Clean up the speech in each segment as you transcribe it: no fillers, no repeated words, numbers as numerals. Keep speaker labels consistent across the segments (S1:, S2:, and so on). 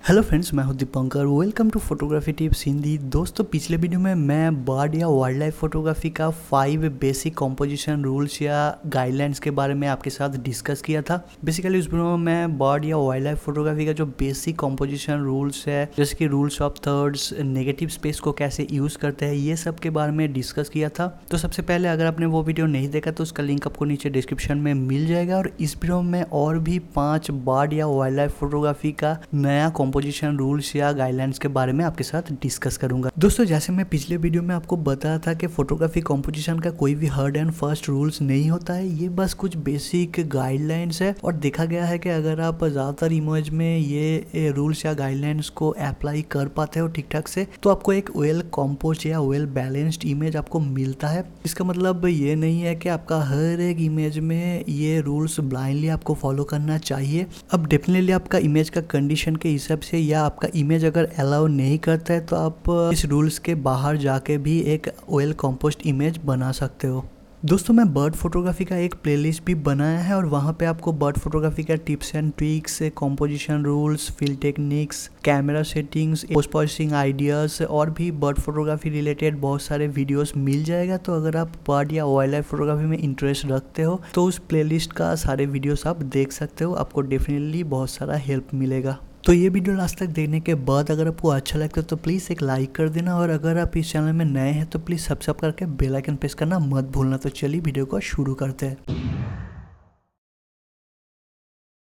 S1: Hello friends, मैं हूं Deepankar. Welcome to photography tips Hindi. दोस्तों, पिछले वीडियो में मैं बर्ड या वाइल्ड लाइफ फोटोग्राफी का 5 बेसिक कंपोजिशन रूल्स या गाइडलाइंस के बारे में आपके साथ डिस्कस किया था। बेसिकली उस वीडियो में मैं बर्ड या वाइल्ड लाइफ फोटोग्राफी का जो बेसिक कंपोजिशन रूल्स है, जैसे कि rules of thirds, negative space को कैसे यूज़ करते हैं, ये सब के बारे में डिस्कस किया था। तो सबसे पहले अगर आपने वो वीडियो नहीं देखा तो उसका लिंक आपको नीचे डिस्क्रिप्शन में मिल जाएगा। और इस वीडियो में और भी 5 बर्ड या वाइल्ड लाइफ फोटोग्राफी का नया कंपोजिशन रूल्स या गाइडलाइंस के बारे में आपके साथ डिस्कस करूंगा। दोस्तों, जैसे मैं पिछले वीडियो में आपको बताया था कि फोटोग्राफी कंपोजिशन का कोई भी हार्ड एंड फर्स्ट रूल्स नहीं होता है, ये बस कुछ बेसिक गाइडलाइंस है। और देखा गया है कि अगर आप ज़्यादातर इमेज में ये रूल्स या गाइडलाइंस को अप्लाई कर पाते हो ठीक ठाक से, तो आपको एक वेल कंपोज या वेल बैलेंस्ड इमेज आपको मिलता है। इसका मतलब ये नहीं है कि आपका हर एक इमेज में ये रूल्स ब्लाइंडली आपको फॉलो करना चाहिए। अब डेफिनेटली आपका इमेज का कंडीशन के हिसाब से या आपका इमेज अगर अलाउ नहीं करता है तो आप इस रूल्स के बाहर जाके भी एक वेल कंपोज्ड इमेज बना सकते हो। दोस्तों, मैं बर्ड फोटोग्राफी का एक प्लेलिस्ट भी बनाया है और वहाँ पे आपको बर्ड फोटोग्राफी का tips and tricks, composition rules, field techniques, camera settings, post processing ideas और भी बर्ड फोटोग्राफी रिलेटेड बहुत सारे वीडियोस मिल जाएगा। तो अगर आप बर्ड या वाइल्ड लाइफ फोटोग्राफी में इंटरेस्ट रखते हो तो उस प्लेलिस्ट का सारे वीडियोस आप देख सकते हो। आपको डेफिनेटली बहुत सारा हेल्प मिलेगा। तो ये वीडियो लास्ट तक देखने के बाद अगर आपको अच्छा लगता है तो प्लीज़ एक लाइक कर देना, और अगर आप इस चैनल में नए हैं तो प्लीज़ सब्सक्राइब करके बेल आइकन प्रेस करना मत भूलना। तो चलिए वीडियो को शुरू करते हैं।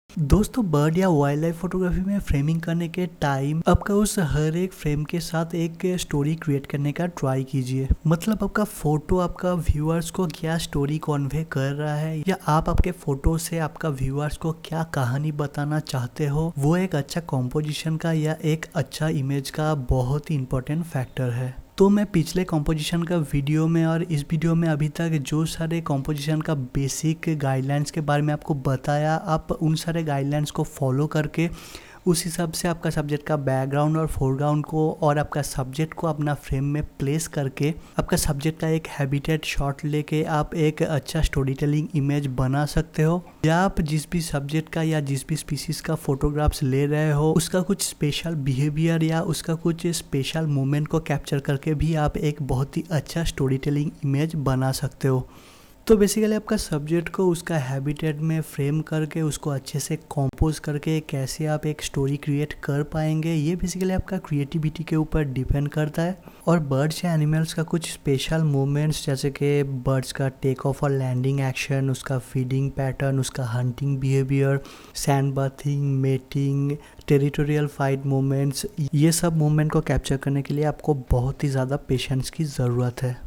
S1: दोस्तों, बर्ड या वाइल्ड लाइफ फोटोग्राफी में फ्रेमिंग करने के टाइम आपका उस हर एक फ्रेम के साथ एक स्टोरी क्रिएट करने का ट्राई कीजिए। मतलब आपका फोटो आपका व्यूअर्स को क्या स्टोरी कन्वे कर रहा है, या आप आपके फोटो से आपका व्यूअर्स को क्या कहानी बताना चाहते हो, वो एक अच्छा कॉम्पोजिशन का या एक अच्छा इमेज का बहुत ही इंपॉर्टेंट फैक्टर है। तो मैं पिछले कंपोजिशन का वीडियो में और इस वीडियो में अभी तक जो सारे कंपोजिशन का बेसिक गाइडलाइंस के बारे में आपको बताया, आप उन सारे गाइडलाइंस को फॉलो करके उस हिसाब से आपका सब्जेक्ट का बैकग्राउंड और फोरग्राउंड को और आपका सब्जेक्ट को अपना फ्रेम में प्लेस करके आपका सब्जेक्ट का एक हैबिटेट शॉट लेके आप एक अच्छा स्टोरी टेलिंग इमेज बना सकते हो। या आप जिस भी सब्जेक्ट का या जिस भी स्पीसीज का फोटोग्राफ्स ले रहे हो उसका कुछ स्पेशल बिहेवियर या उसका कुछ स्पेशल मोमेंट को कैप्चर करके भी आप एक बहुत ही अच्छा स्टोरी टेलिंग इमेज बना सकते हो। तो बेसिकली आपका सब्जेक्ट को उसका हैबिटेट में फ्रेम करके उसको अच्छे से कंपोज करके कैसे आप एक स्टोरी क्रिएट कर पाएंगे, ये बेसिकली आपका क्रिएटिविटी के ऊपर डिपेंड करता है। और बर्ड्स या एनिमल्स का कुछ स्पेशल मोमेंट्स, जैसे कि बर्ड्स का टेक ऑफ और लैंडिंग एक्शन, उसका फीडिंग पैटर्न, उसका hunting behaviour, sand bathing, mating, territorial fight moments, ये सब मोमेंट को कैप्चर करने के लिए आपको बहुत ही ज़्यादा पेशेंस की ज़रूरत है।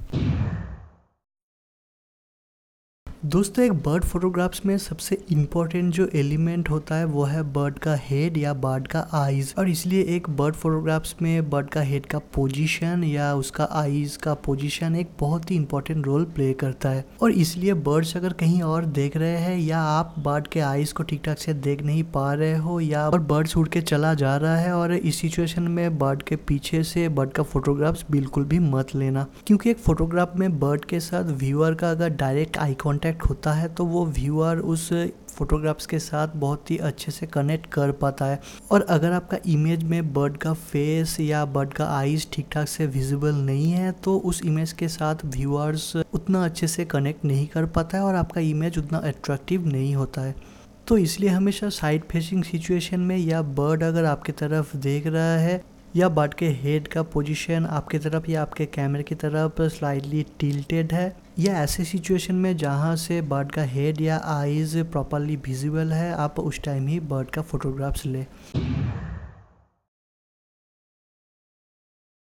S1: दोस्तों, एक बर्ड फोटोग्राफ्स में सबसे इम्पोर्टेंट जो एलिमेंट होता है वो है बर्ड का हेड या बर्ड का आईज। और इसलिए एक बर्ड फोटोग्राफ्स में बर्ड का हेड का पोजीशन या उसका आईज का पोजीशन एक बहुत ही इंपॉर्टेंट रोल प्ले करता है। और इसलिए बर्ड्स अगर कहीं और देख रहे हैं या आप बर्ड के आईज को ठीक ठाक से देख नहीं पा रहे हो या बर्ड्स उड़ के चला जा रहा है, और इस सिचुएशन में बर्ड के पीछे से बर्ड का फोटोग्राफ्स बिल्कुल भी मत लेना। क्योंकि एक फोटोग्राफ में बर्ड के साथ व्यूअर का अगर डायरेक्ट आई कॉन्टैक्ट होता है तो वो व्यूअर उस फोटोग्राफ्स के साथ बहुत ही अच्छे से कनेक्ट कर पाता है। और अगर आपका इमेज में बर्ड का फेस या बर्ड का आईज ठीक ठाक से विजिबल नहीं है तो उस इमेज के साथ व्यूअर्स उतना अच्छे से कनेक्ट नहीं कर पाता है और आपका इमेज उतना अट्रैक्टिव नहीं होता है। तो इसलिए हमेशा साइड फेसिंग सिचुएशन में या बर्ड अगर आपकी तरफ देख रहा है या बर्ड के हेड का पोजीशन आपके तरफ या आपके कैमरे की तरफ स्लाइटली टिल्टेड है, या ऐसे सिचुएशन में जहाँ से बर्ड का हेड या आईज प्रॉपरली विजिबल है, आप उस टाइम ही बर्ड का फोटोग्राफ्स ले।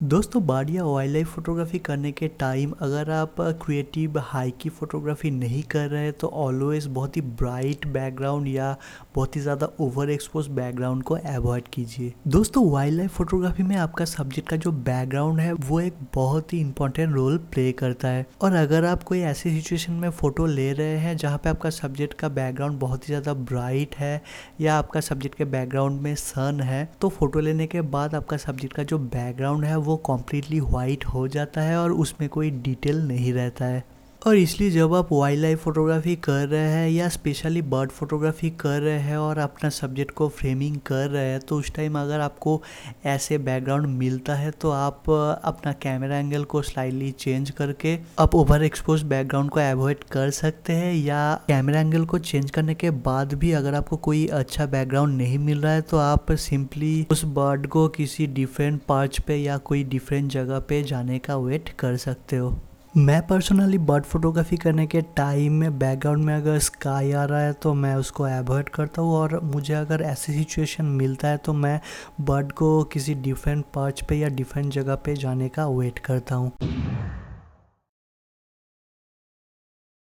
S1: दोस्तों, बर्ड या वाइल्ड लाइफ फोटोग्राफी करने के टाइम अगर आप क्रिएटिव हाई की फोटोग्राफी नहीं कर रहे हैं तो ऑलवेज बहुत ही ब्राइट बैकग्राउंड या बहुत ही ज़्यादा ओवर एक्सपोज बैकग्राउंड को अवॉइड कीजिए। दोस्तों, वाइल्ड लाइफ फोटोग्राफी में आपका सब्जेक्ट का जो बैकग्राउंड है वो एक बहुत ही इंपॉर्टेंट रोल प्ले करता है। और अगर आप कोई ऐसी सिचुएशन में फ़ोटो ले रहे हैं जहाँ पे आपका सब्जेक्ट का बैकग्राउंड बहुत ही ज़्यादा ब्राइट है या आपका सब्जेक्ट के बैकग्राउंड में सन है, तो फ़ोटो लेने के बाद आपका सब्जेक्ट का जो बैकग्राउंड है वो कम्प्लीटली वाइट हो जाता है और उसमें कोई डिटेल नहीं रहता है। और इसलिए जब आप वाइल्ड लाइफ फोटोग्राफी कर रहे हैं या स्पेशली बर्ड फोटोग्राफी कर रहे हैं और अपना सब्जेक्ट को फ्रेमिंग कर रहे हैं, तो उस टाइम अगर आपको ऐसे बैकग्राउंड मिलता है तो आप अपना कैमरा एंगल को स्लाइटली चेंज करके आप ओवर एक्सपोज बैकग्राउंड को अवॉइड कर सकते हैं, या कैमरा एंगल को चेंज करने के बाद भी अगर आपको कोई अच्छा बैकग्राउंड नहीं मिल रहा है तो आप सिंपली उस बर्ड को किसी डिफरेंट पर्च पे या कोई डिफरेंट जगह पे जाने का वेट कर सकते हो। मैं पर्सनली बर्ड फोटोग्राफी करने के टाइम में बैकग्राउंड में अगर स्काई आ रहा है तो मैं उसको अवॉइड करता हूँ, और मुझे अगर ऐसी सिचुएशन मिलता है तो मैं बर्ड को किसी डिफरेंट पर्च पे या डिफरेंट जगह पे जाने का वेट करता हूँ।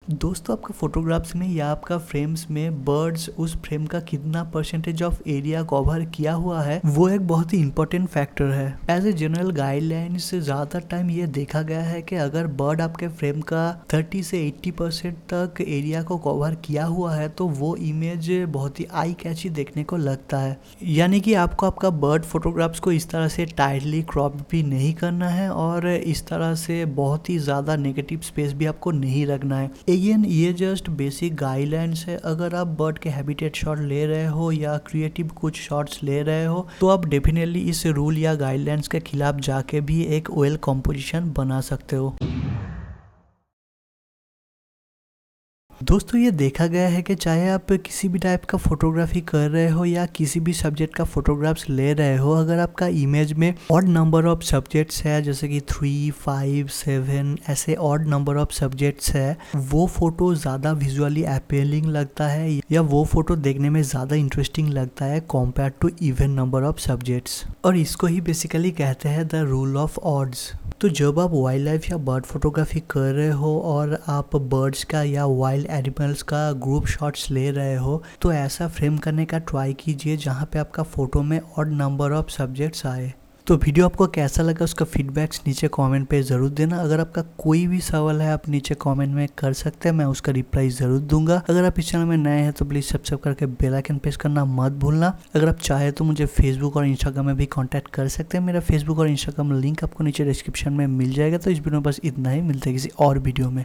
S1: दोस्तों, आपका फोटोग्राफ्स में या आपका फ्रेम्स में बर्ड्स उस फ्रेम का कितना परसेंटेज ऑफ एरिया कवर किया हुआ है वो एक बहुत ही इंपॉर्टेंट फैक्टर है। एज ए जनरल गाइडलाइंस ज़्यादा टाइम ये देखा गया है कि अगर बर्ड आपके फ्रेम का 30 से 80% तक एरिया को कवर किया हुआ है तो वो इमेज बहुत ही आई कैची देखने को लगता है। यानी कि आपको आपका बर्ड फोटोग्राफ्स को इस तरह से टाइटली क्रॉप भी नहीं करना है और इस तरह से बहुत ही ज़्यादा नेगेटिव स्पेस भी आपको नहीं रखना है। अगेन ये जस्ट बेसिक गाइडलाइंस है। अगर आप बर्ड के हैबिटेट शॉट ले रहे हो या क्रिएटिव कुछ शॉट्स ले रहे हो तो आप डेफिनेटली इस रूल या गाइडलाइंस के खिलाफ जाके भी एक वेल कंपोजिशन बना सकते हो। दोस्तों, ये देखा गया है कि चाहे आप किसी भी टाइप का फोटोग्राफी कर रहे हो या किसी भी सब्जेक्ट का फोटोग्राफ्स ले रहे हो, अगर आपका इमेज में ऑड नंबर ऑफ सब्जेक्ट्स है जैसे कि 3, 5, 7 ऐसे ऑड नंबर ऑफ सब्जेक्ट्स है, वो फोटो ज़्यादा विजुअली अपीलिंग लगता है या वो फोटो देखने में ज़्यादा इंटरेस्टिंग लगता है compare to even number of subjects. और इसको ही बेसिकली कहते हैं द रूल ऑफ ऑड्स। तो जब आप वाइल्ड लाइफ या बर्ड फोटोग्राफी कर रहे हो और आप बर्ड्स का या वाइल्ड एनिमल्स का ग्रुप शॉट्स ले रहे हो तो ऐसा फ्रेम करने का ट्राई कीजिए जहाँ पे आपका फ़ोटो में ऑड नंबर ऑफ सब्जेक्ट्स आए। तो वीडियो आपको कैसा लगा उसका फीडबैक्स नीचे कमेंट पे ज़रूर देना। अगर आपका कोई भी सवाल है आप नीचे कमेंट में कर सकते हैं, मैं उसका रिप्लाई ज़रूर दूंगा। अगर आप इस चैनल में नए हैं तो प्लीज़ सब्सक्राइब करके बेल आइकन प्रेस करना मत भूलना। अगर आप चाहे तो मुझे फेसबुक और इंस्टाग्राम में भी कॉन्टैक्ट कर सकते हैं। मेरा फेसबुक और इंस्टाग्राम लिंक आपको नीचे डिस्क्रिप्शन में मिल जाएगा। तो इस वीडियो में बस इतना ही, मिलते हैं किसी और वीडियो में।